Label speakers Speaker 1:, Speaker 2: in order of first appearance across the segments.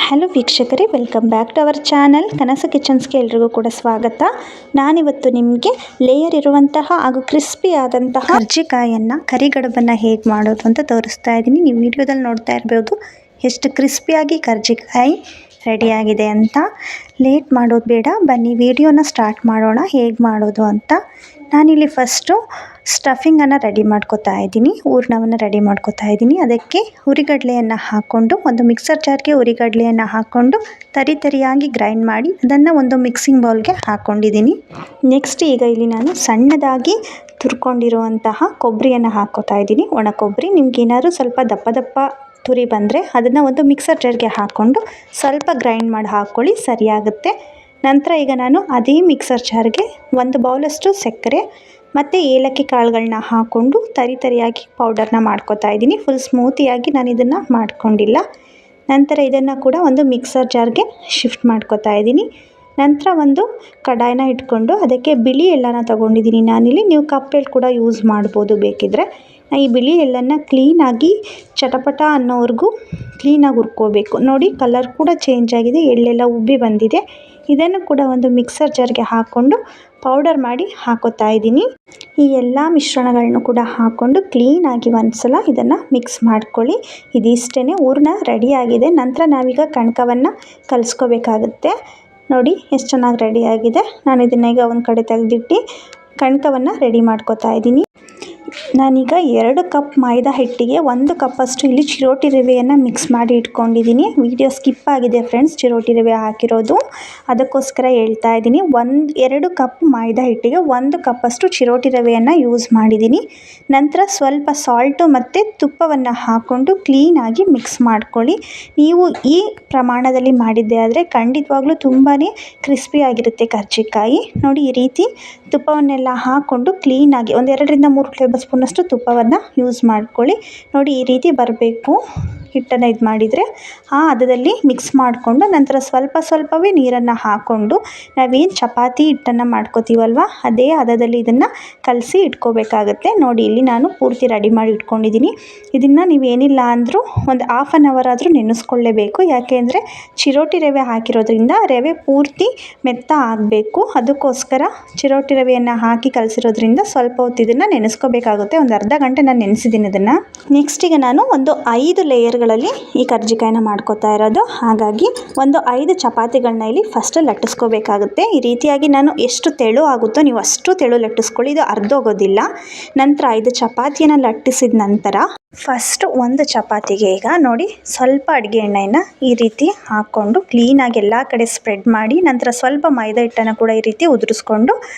Speaker 1: Hello ವೀಕ್ಷಕರೇ, welcome back to our channel Kanasu ಕಿಚನ್ಸ್ಗೆ ಎಲ್ರಿಗೂ ಕೂಡ ಸ್ವಾಗತ. ನಾನಿವತ್ತು ನಿಮಗೆ ಲೇಯರ್ ಇರುವಂತಹ ಹಾಗೂ ಕ್ರಿಸ್ಪಿ ಆದಂತಹ ಕರ್ಜಿಕಾಯನ್ನು ಕರಿಗಡುಬನ್ನು ಹೇಗೆ ಮಾಡೋದು ಅಂತ ತೋರಿಸ್ತಾ ಇದ್ದೀನಿ. ನೀವು ವಿಡಿಯೋದಲ್ಲಿ ನೋಡ್ತಾ ಇರ್ಬೋದು ಎಷ್ಟು ಕ್ರಿಸ್ಪಿಯಾಗಿ ಕರ್ಜಿಕಾಯಿ ರೆಡಿಯಾಗಿದೆ ಅಂತ. ಲೇಟ್ ಮಾಡೋದು ಬೇಡ, ಬನ್ನಿ ವಿಡಿಯೋನ ಸ್ಟಾರ್ಟ್ ಮಾಡೋಣ ಹೇಗೆ ಮಾಡೋದು ಅಂತ. ನಾನಿಲ್ಲಿ ಫಸ್ಟು ಸ್ಟಫಿಂಗನ್ನು ರೆಡಿ ಮಾಡ್ಕೋತಾ ಇದ್ದೀನಿ, ಹೂರ್ಣವನ್ನು ರೆಡಿ ಮಾಡ್ಕೋತಾ ಇದ್ದೀನಿ. ಅದಕ್ಕೆ ಹುರಿಗಡಲೆಯನ್ನು ಹಾಕ್ಕೊಂಡು ಒಂದು ಮಿಕ್ಸರ್ ಜಾರ್ಗೆ ಹುರಿಗಡಲೆಯನ್ನು ಹಾಕ್ಕೊಂಡು ತರಿಯಾಗಿ ಗ್ರೈಂಡ್ ಮಾಡಿ ಅದನ್ನು ಒಂದು ಮಿಕ್ಸಿಂಗ್ ಬೌಲ್ಗೆ ಹಾಕ್ಕೊಂಡಿದ್ದೀನಿ. ನೆಕ್ಸ್ಟ್ ಈಗ ಇಲ್ಲಿ ನಾನು ಸಣ್ಣದಾಗಿ ತುರ್ಕೊಂಡಿರುವಂತಹ ಕೊಬ್ಬರಿಯನ್ನು ಹಾಕ್ಕೋತಾ ಇದ್ದೀನಿ, ಒಣ ಕೊಬ್ಬರಿ. ನಿಮ್ಗೇನಾದ್ರು ಸ್ವಲ್ಪ ದಪ್ಪ ತುರಿ ಬಂದರೆ ಅದನ್ನು ಒಂದು ಮಿಕ್ಸರ್ ಜಾರ್ಗೆ ಹಾಕ್ಕೊಂಡು ಸ್ವಲ್ಪ ಗ್ರೈಂಡ್ ಮಾಡಿ ಹಾಕ್ಕೊಳ್ಳಿ, ಸರಿಯಾಗುತ್ತೆ. ನಂತರ ಈಗ ನಾನು ಅದೇ ಮಿಕ್ಸರ್ ಜಾರ್ಗೆ ಒಂದು ಬೌಲಷ್ಟು ಸಕ್ಕರೆ ಮತ್ತು ಏಲಕ್ಕಿ ಕಾಳುಗಳನ್ನ ಹಾಕ್ಕೊಂಡು ತರಿಯಾಗಿ ಪೌಡರ್ನ ಮಾಡ್ಕೋತಾ ಇದ್ದೀನಿ. ಫುಲ್ ಸ್ಮೂತಿಯಾಗಿ ನಾನು ಇದನ್ನು ಮಾಡ್ಕೊಂಡಿಲ್ಲ. ನಂತರ ಇದನ್ನು ಕೂಡ ಒಂದು ಮಿಕ್ಸರ್ ಜಾರ್ಗೆ ಶಿಫ್ಟ್ ಮಾಡ್ಕೋತಾ ಇದ್ದೀನಿ. ನಂತರ ಒಂದು ಕಡಾಯಿನ ಇಟ್ಕೊಂಡು ಅದಕ್ಕೆ ಬಿಳಿ ಎಳ್ಳನ್ನು ತೊಗೊಂಡಿದ್ದೀನಿ ನಾನಿಲ್ಲಿ. ನೀವು ಕಪ್ಪೆಳ್ಳು ಕೂಡ ಯೂಸ್ ಮಾಡ್ಬೋದು ಬೇಕಿದ್ದರೆ. ಈ ಬಿಳಿ ಎಳ್ಳನ್ನು ಕ್ಲೀನಾಗಿ ಚಟಪಟ ಅನ್ನೋವರೆಗೂ ಕ್ಲೀನಾಗಿ ಹುರ್ಕೋಬೇಕು. ನೋಡಿ, ಕಲರ್ ಕೂಡ ಚೇಂಜ್ ಆಗಿದೆ, ಎಳ್ಳೆಲ್ಲ ಉಬ್ಬಿ ಬಂದಿದೆ. ಇದನ್ನು ಕೂಡ ಒಂದು ಮಿಕ್ಸರ್ ಜಾರ್ಗೆ ಹಾಕ್ಕೊಂಡು ಪೌಡರ್ ಮಾಡಿ ಹಾಕೋತಾ ಇದ್ದೀನಿ. ಈ ಎಲ್ಲ ಮಿಶ್ರಣಗಳನ್ನು ಕೂಡ ಹಾಕ್ಕೊಂಡು ಕ್ಲೀನಾಗಿ ಒಂದು ಸಲ ಇದನ್ನು ಮಿಕ್ಸ್ ಮಾಡ್ಕೊಳ್ಳಿ. ಇದಿಷ್ಟೇ, ಹೂರ್ಣ ರೆಡಿಯಾಗಿದೆ. ನಂತರ ನಾವೀಗ ಕಣಕವನ್ನು ಕಲಿಸ್ಕೋಬೇಕಾಗುತ್ತೆ. ನೋಡಿ ಎಷ್ಟು ಚೆನ್ನಾಗಿ ರೆಡಿಯಾಗಿದೆ. ನಾನು ಇದನ್ನ ಈಗ ಒಂದು ಕಡೆ ತೆಗೆದಿಟ್ಟು ಕಣಕವನ್ನು ರೆಡಿ ಮಾಡ್ಕೋತಾ ಇದ್ದೀನಿ. ನಾನೀಗ 2 ಕಪ್ ಮೈದಾ ಹಿಟ್ಟಿಗೆ 1 ಕಪ್ಪಷ್ಟು ಇಲ್ಲಿ ಚಿರೋಟಿ ರವೆಯನ್ನು ಮಿಕ್ಸ್ ಮಾಡಿ ಇಟ್ಕೊಂಡಿದ್ದೀನಿ. ವಿಡಿಯೋ ಸ್ಕಿಪ್ ಆಗಿದೆ ಫ್ರೆಂಡ್ಸ್, ಚಿರೋಟಿ ರವೆ ಹಾಕಿರೋದು, ಅದಕ್ಕೋಸ್ಕರ ಹೇಳ್ತಾ ಇದ್ದೀನಿ. 2 ಕಪ್ ಮೈದಾ ಹಿಟ್ಟಿಗೆ 1 ಕಪ್ಪಷ್ಟು ಚಿರೋಟಿ ರವೆಯನ್ನು ಯೂಸ್ ಮಾಡಿದ್ದೀನಿ. ನಂತರ ಸ್ವಲ್ಪ ಸಾಲ್ಟು ಮತ್ತು ತುಪ್ಪವನ್ನು ಹಾಕ್ಕೊಂಡು ಕ್ಲೀನಾಗಿ ಮಿಕ್ಸ್ ಮಾಡ್ಕೊಳ್ಳಿ. ನೀವು ಈ ಪ್ರಮಾಣದಲ್ಲಿ ಮಾಡಿದ್ದೆ ಆದರೆ ಖಂಡಿತವಾಗ್ಲೂ ತುಂಬಾ ಕ್ರಿಸ್ಪಿಯಾಗಿರುತ್ತೆ ಕರ್ಜಿಕಾಯಿ. ನೋಡಿ, ಈ ರೀತಿ ತುಪ್ಪವನ್ನೆಲ್ಲ ಹಾಕ್ಕೊಂಡು ಕ್ಲೀನಾಗಿ 1-2 ರಿಂದ 3 ಟೇಬಲ್ ಸ್ಪೂನಷ್ಟು ತುಪ್ಪವನ್ನು ಯೂಸ್ ಮಾಡ್ಕೊಳ್ಳಿ. ನೋಡಿ, ಈ ರೀತಿ ಬರಬೇಕು ಹಿಟ್ಟನ್ನು ಇದು ಮಾಡಿದರೆ. ಆ ಹದದಲ್ಲಿ ಮಿಕ್ಸ್ ಮಾಡಿಕೊಂಡು ನಂತರ ಸ್ವಲ್ಪವೇ ನೀರನ್ನು ಹಾಕ್ಕೊಂಡು ನಾವೇನು ಚಪಾತಿ ಹಿಟ್ಟನ್ನು ಮಾಡ್ಕೋತೀವಲ್ವ ಅದೇ ಹದದಲ್ಲಿ ಇದನ್ನು ಕಲಸಿ ಇಟ್ಕೋಬೇಕಾಗತ್ತೆ. ನೋಡಿ, ಇಲ್ಲಿ ನಾನು ಪೂರ್ತಿ ರೆಡಿ ಮಾಡಿ ಇಟ್ಕೊಂಡಿದ್ದೀನಿ. ಇದನ್ನು ನೀವೇನಿಲ್ಲ ಅಂದರೂ ಒಂದು ಹಾಫ್ ಆನ್ ಅವರ್ ಆದರೂ ನೆನೆಸ್ಕೊಳ್ಳೇಬೇಕು. ಯಾಕೆಂದರೆ ಚಿರೋಟಿ ರವೆ ಹಾಕಿರೋದ್ರಿಂದ ರವೆ ಪೂರ್ತಿ ಮೆತ್ತ ಆಗಬೇಕು. ಅದಕ್ಕೋಸ್ಕರ ಚಿರೋಟಿ ರವೆಯನ್ನು ಹಾಕಿ ಕಲಸಿರೋದ್ರಿಂದ ಸ್ವಲ್ಪ ಹೊತ್ತು ಇದನ್ನು ನೆನೆಸ್ಕೋಬೇಕಾಗುತ್ತೆ. ಒಂದು ಅರ್ಧ ಗಂಟೆ ನಾನು ನೆನೆಸಿದ್ದೀನಿ ಇದನ್ನು. ನೆಕ್ಸ್ಟ್ ಈಗ ನಾನು ಒಂದು 5 ಲೇಯರ್ಗಳಲ್ಲಿ ಈ ಕರ್ಜಿಕಾಯಿನ ಮಾಡ್ಕೋತಾ ಇರೋದು. ಹಾಗಾಗಿ ಒಂದು 5 ಚಪಾತಿಗಳನ್ನ ಇಲ್ಲಿ ಫಸ್ಟ್ ಲಟ್ಟಿಸ್ಕೋಬೇಕಾಗುತ್ತೆ. ಈ ರೀತಿಯಾಗಿ ನಾನು ಎಷ್ಟು ತೆಳು ಆಗುತ್ತೋ ನೀವು ಅಷ್ಟು ತೆಳು ಲಟ್ಟಿಸ್ಕೊಳ್ಳಿ, ಇದು ಅರ್ಧೋಗೋದಿಲ್ಲ. ನಂತರ 5 ಚಪಾತಿಯನ್ನು ಲಟ್ಟಿಸಿದ ನಂತರ ಫಸ್ಟ್ ಒಂದು ಚಪಾತಿಗೆ ಈಗ ನೋಡಿ ಸ್ವಲ್ಪ ಅಡುಗೆ ಎಣ್ಣೆಯನ್ನು ಈ ರೀತಿ ಹಾಕ್ಕೊಂಡು ಕ್ಲೀನಾಗಿ ಎಲ್ಲ ಕಡೆ ಸ್ಪ್ರೆಡ್ ಮಾಡಿ, ನಂತರ ಸ್ವಲ್ಪ ಮೈದಾ ಹಿಟ್ಟನ್ನು ಕೂಡ ಈ ರೀತಿ ಉದುರಿಸ್ಕೊಂಡು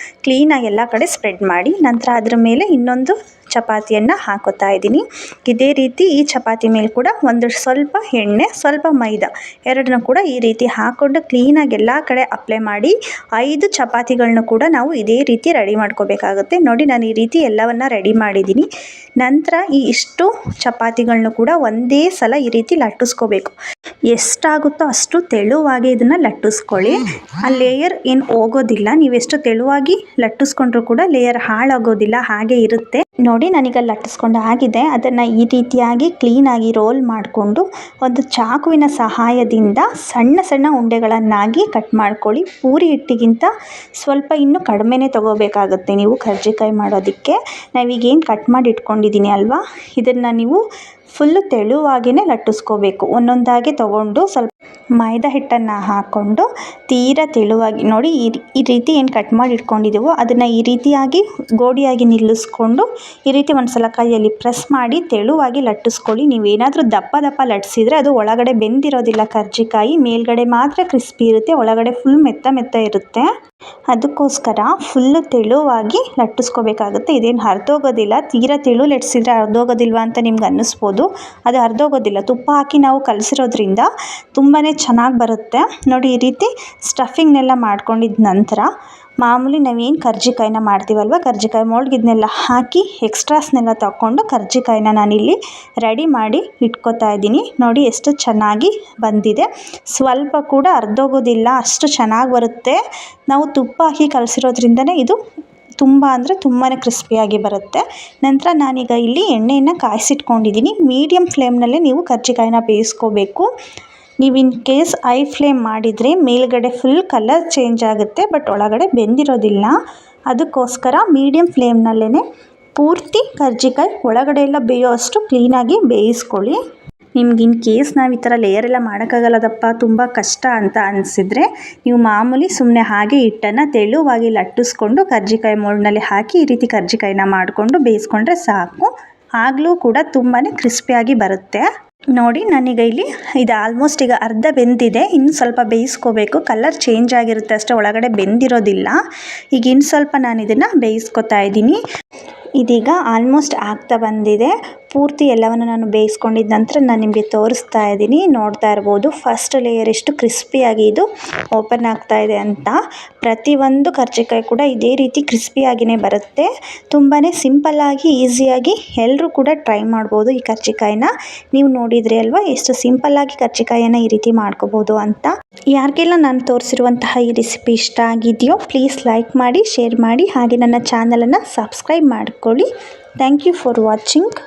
Speaker 1: ಕ್ಲೀನಾಗಿ ಎಲ್ಲ ಕಡೆ ಸ್ಪ್ರೆಡ್ ಮಾಡಿ, ನಂತರ ಅದರ ಮೇಲೆ ಇನ್ನೊಂದು ಚಪಾತಿಯನ್ನು ಹಾಕೋತಾ ಇದ್ದೀನಿ. ಇದೇ ರೀತಿ ಈ ಚಪಾತಿ ಮೇಲೆ ಕೂಡ ಸ್ವಲ್ಪ ಎಣ್ಣೆ ಸ್ವಲ್ಪ ಮೈದಾ ಎರಡನ್ನೂ ಕೂಡ ಈ ರೀತಿ ಹಾಕ್ಕೊಂಡು ಕ್ಲೀನಾಗಿ ಎಲ್ಲ ಕಡೆ ಅಪ್ಲೈ ಮಾಡಿ 5 ಚಪಾತಿಗಳನ್ನ ಕೂಡ ನಾವು ಇದೇ ರೀತಿ ರೆಡಿ ಮಾಡ್ಕೋಬೇಕಾಗುತ್ತೆ. ನೋಡಿ, ನಾನು ಈ ರೀತಿ ಎಲ್ಲವನ್ನು ರೆಡಿ ಮಾಡಿದ್ದೀನಿ. ನಂತರ ಈ ಇಷ್ಟು ಚಪಾತಿಗಳನ್ನ ಕೂಡ ಒಂದೇ ಸಲ ಈ ರೀತಿ ಲಟ್ಟಿಸ್ಕೋಬೇಕು. ಎಷ್ಟಾಗುತ್ತೋ ಅಷ್ಟು ತೆಳುವಾಗಿ ಇದನ್ನು ಲಟ್ಟಿಸ್ಕೊಳ್ಳಿ. ಆ ಲೇಯರ್ ಏನು ಹೋಗೋದಿಲ್ಲ. ನೀವೆಷ್ಟು ತೆಳುವಾಗಿ ಲಟ್ಟಿಸ್ಕೊಂಡ್ರೂ ಕೂಡ ಲೇಯರ್ ಹಾಳಾಗೋದಿಲ್ಲ, ಹಾಗೆ ಇರುತ್ತೆ. ನೋಡಿ, ನಾನೀಗ ಲಟ್ಟಿಸ್ಕೊಂಡು ಆಗಿದೆ. ಅದನ್ನು ಈ ರೀತಿಯಾಗಿ ಕ್ಲೀನಾಗಿ ರೋಲ್ ಮಾಡಿಕೊಂಡು ಒಂದು ಚಾಕುವಿನ ಸಹಾಯದಿಂದ ಸಣ್ಣ ಉಂಡೆಗಳನ್ನಾಗಿ ಕಟ್ ಮಾಡ್ಕೊಳ್ಳಿ. ಪೂರಿ ಹಿಟ್ಟಿಗಿಂತ ಸ್ವಲ್ಪ ಇನ್ನೂ ಕಡಿಮೆನೇ ತೊಗೋಬೇಕಾಗುತ್ತೆ ನೀವು ಕರ್ಜಿಕಾಯಿ ಮಾಡೋದಕ್ಕೆ. ನಾವೀಗೇನು ಕಟ್ ಮಾಡಿ ಇಟ್ಕೊಂಡಿದ್ದೀನಿ ಅಲ್ವಾ, ಇದನ್ನು ನೀವು ಫುಲ್ಲು ತೆಳುವಾಗಿಯೇ ಲಟ್ಟಿಸ್ಕೋಬೇಕು. ಒಂದೊಂದಾಗಿ ತೊಗೊಂಡು ಸ್ವಲ್ಪ ಮೈದಾ ಹಿಟ್ಟನ್ನು ಹಾಕ್ಕೊಂಡು ತೀರಾ ತೆಳುವಾಗಿ ನೋಡಿ ಈ ರೀತಿ ಏನು ಕಟ್ ಮಾಡಿ ಇಟ್ಕೊಂಡಿದ್ದೀವೋ ಅದನ್ನು ಈ ರೀತಿಯಾಗಿ ಗೋಡಿಯಾಗಿ ನಿಲ್ಲಿಸ್ಕೊಂಡು ಈ ರೀತಿ ಒಂದು ಸಲ ಕೈಯಲ್ಲಿ ಪ್ರೆಸ್ ಮಾಡಿ ತೆಳುವಾಗಿ ಲಟ್ಟಿಸ್ಕೊಳ್ಳಿ. ನೀವೇನಾದರೂ ದಪ್ಪ ಲಟ್ಟಿಸಿದರೆ ಅದು ಒಳಗಡೆ ಬೆಂದಿರೋದಿಲ್ಲ ಕರ್ಜಿಕಾಯಿ, ಮೇಲ್ಗಡೆ ಮಾತ್ರ ಕ್ರಿಸ್ಪಿ ಇರುತ್ತೆ, ಒಳಗಡೆ ಫುಲ್ ಮೆತ್ತ ಇರುತ್ತೆ. ಅದಕ್ಕೋಸ್ಕರ ಫುಲ್ಲು ತೆಳುವಾಗಿ ಲಟ್ಟಿಸ್ಕೋಬೇಕಾಗುತ್ತೆ. ಇದೇನು ಹರಿದೋಗೋದಿಲ್ಲ. ತೀರಾ ತೆಳು ಲಟ್ಟಿಸಿದ್ರೆ ಹರಿದೋಗೋದಿಲ್ವ ಅಂತ ನಿಮ್ಗೆ ಅನ್ನಿಸ್ಬೋದು, ಅದು ಹರಿದೋಗೋದಿಲ್ಲ. ತುಪ್ಪ ಹಾಕಿ ನಾವು ಕಲಸಿರೋದ್ರಿಂದ ತುಂಬಾ ಚೆನ್ನಾಗಿ ಬರುತ್ತೆ. ನೋಡಿ, ಈ ರೀತಿ ಸ್ಟಫಿಂಗ್ನೆಲ್ಲ ಮಾಡ್ಕೊಂಡಿದ್ದ ನಂತರ ಮಾಮೂಲಿ ನಾವೇನು ಕರ್ಜಿಕಾಯಿನ ಮಾಡ್ತೀವಲ್ವ, ಕರ್ಜಿಕಾಯಿ ಮೋಲ್ಡ್ಗೆ ಇದನ್ನೆಲ್ಲ ಹಾಕಿ ಎಕ್ಸ್ಟ್ರಾಸ್ನೆಲ್ಲ ತಗೊಂಡು ಕರ್ಜಿಕಾಯಿನ ನಾನಿಲ್ಲಿ ರೆಡಿ ಮಾಡಿ ಇಟ್ಕೋತಾ ಇದ್ದೀನಿ. ನೋಡಿ ಎಷ್ಟು ಚೆನ್ನಾಗಿ ಬಂದಿದೆ, ಸ್ವಲ್ಪ ಕೂಡ ಅರ್ಧೋಗೋದಿಲ್ಲ, ಅಷ್ಟು ಚೆನ್ನಾಗಿ ಬರುತ್ತೆ. ನಾವು ತುಪ್ಪ ಹಾಕಿ ಕಲಸಿರೋದ್ರಿಂದನೇ ಇದು ತುಂಬ ಅಂದರೆ ತುಂಬಾ ಕ್ರಿಸ್ಪಿಯಾಗಿ ಬರುತ್ತೆ. ನಂತರ ನಾನೀಗ ಇಲ್ಲಿ ಎಣ್ಣೆಯನ್ನು ಕಾಯಿಸಿಟ್ಕೊಂಡಿದ್ದೀನಿ. ಮೀಡಿಯಮ್ ಫ್ಲೇಮ್ನಲ್ಲೇ ನೀವು ಕರ್ಜಿಕಾಯಿನ ಬೇಯಿಸ್ಕೋಬೇಕು. ನೀವು ಇನ್ ಕೇಸ್ ಐ ಫ್ಲೇಮ್ ಮಾಡಿದರೆ ಮೇಲ್ಗಡೆ ಫುಲ್ ಕಲರ್ ಚೇಂಜ್ ಆಗುತ್ತೆ, ಬಟ್ ಒಳಗಡೆ ಬೆಂದಿರೋದಿಲ್ಲ. ಅದಕ್ಕೋಸ್ಕರ ಮೀಡಿಯಮ್ ಫ್ಲೇಮ್ನಲ್ಲೇ ಪೂರ್ತಿ ಕರ್ಜಿಕಾಯಿ ಒಳಗಡೆ ಎಲ್ಲ ಬೇಯೋ ಅಷ್ಟು ಕ್ಲೀನಾಗಿ ಬೇಯಿಸ್ಕೊಳ್ಳಿ. ನಿಮ್ಗೆ ಇನ್ ಕೇಸ್ ನಾವು ಈ ಥರ ಲೇಯರ್ ಎಲ್ಲ ಮಾಡೋಕ್ಕಾಗಲ್ಲದಪ್ಪ, ತುಂಬ ಕಷ್ಟ ಅಂತ ಅನಿಸಿದರೆ ನೀವು ಮಾಮೂಲಿ ಸುಮ್ಮನೆ ಹಾಗೆ ಹಿಟ್ಟನ್ನು ತೆಳುವಾಗಿ ಲಟ್ಟಿಸ್ಕೊಂಡು ಕರ್ಜಿಕಾಯಿ ಮೋಲ್ಡ್ನಲ್ಲಿ ಹಾಕಿ ಈ ರೀತಿ ಕರ್ಜಿಕಾಯಿನ ಮಾಡಿಕೊಂಡು ಬೇಯಿಸ್ಕೊಂಡ್ರೆ ಸಾಕು. ಆಗಲೂ ಕೂಡ ತುಂಬಾ ಕ್ರಿಸ್ಪಿಯಾಗಿ ಬರುತ್ತೆ. ನೋಡಿ, ನಾನೀಗ ಇಲ್ಲಿ ಇದು ಆಲ್ಮೋಸ್ಟ್ ಈಗ ಅರ್ಧ ಬೆಂದಿದೆ. ಇನ್ನು ಸ್ವಲ್ಪ ಬೇಯಿಸ್ಕೋಬೇಕು. ಕಲರ್ ಚೇಂಜ್ ಆಗಿರುತ್ತೆ ಅಷ್ಟೇ, ಒಳಗಡೆ ಬೆಂದಿರೋದಿಲ್ಲ. ಈಗ ಇನ್ನು ಸ್ವಲ್ಪ ನಾನು ಇದನ್ನು ಬೇಯಿಸ್ಕೊತಾ ಇದ್ದೀನಿ. ಇದೀಗ ಆಲ್ಮೋಸ್ಟ್ ಆಗ್ತಾ ಬಂದಿದೆ. ಪೂರ್ತಿ ಎಲ್ಲವನ್ನು ನಾನು ಬೇಯಿಸ್ಕೊಂಡಿದ್ದ ನಂತರ ನಾನು ನಿಮಗೆ ತೋರಿಸ್ತಾ ಇದ್ದೀನಿ. ನೋಡ್ತಾ ಇರ್ಬೋದು ಫಸ್ಟ್ ಲೇಯರ್ ಎಷ್ಟು ಕ್ರಿಸ್ಪಿಯಾಗಿ ಇದು ಓಪನ್ ಆಗ್ತಾ ಇದೆ ಅಂತ. ಪ್ರತಿಯೊಂದು ಕರ್ಜಿಕಾಯಿ ಕೂಡ ಇದೇ ರೀತಿ ಕ್ರಿಸ್ಪಿಯಾಗಿಯೇ ಬರುತ್ತೆ. ತುಂಬಾ ಸಿಂಪಲ್ಲಾಗಿ ಈಸಿಯಾಗಿ ಎಲ್ಲರೂ ಕೂಡ ಟ್ರೈ ಮಾಡ್ಬೋದು ಈ ಕರ್ಜಿಕಾಯಿನ. ನೀವು ನೋಡಿದ್ರಿ ಅಲ್ವಾ ಎಷ್ಟು ಸಿಂಪಲ್ಲಾಗಿ ಕರ್ಜಿಕಾಯಿಯನ್ನು ಈ ರೀತಿ ಮಾಡ್ಕೋಬೋದು ಅಂತ. ಯಾರಿಗೆಲ್ಲ ನಾನು ತೋರಿಸಿರುವಂತಹ ಈ ರೆಸಿಪಿ ಇಷ್ಟ ಆಗಿದೆಯೋ ಪ್ಲೀಸ್ ಲೈಕ್ ಮಾಡಿ, ಶೇರ್ ಮಾಡಿ, ಹಾಗೆ ನನ್ನ ಚಾನಲನ್ನು ಸಬ್ಸ್ಕ್ರೈಬ್ ಮಾಡ್ಕೊಳ್ಳಿ. Thank you for watching.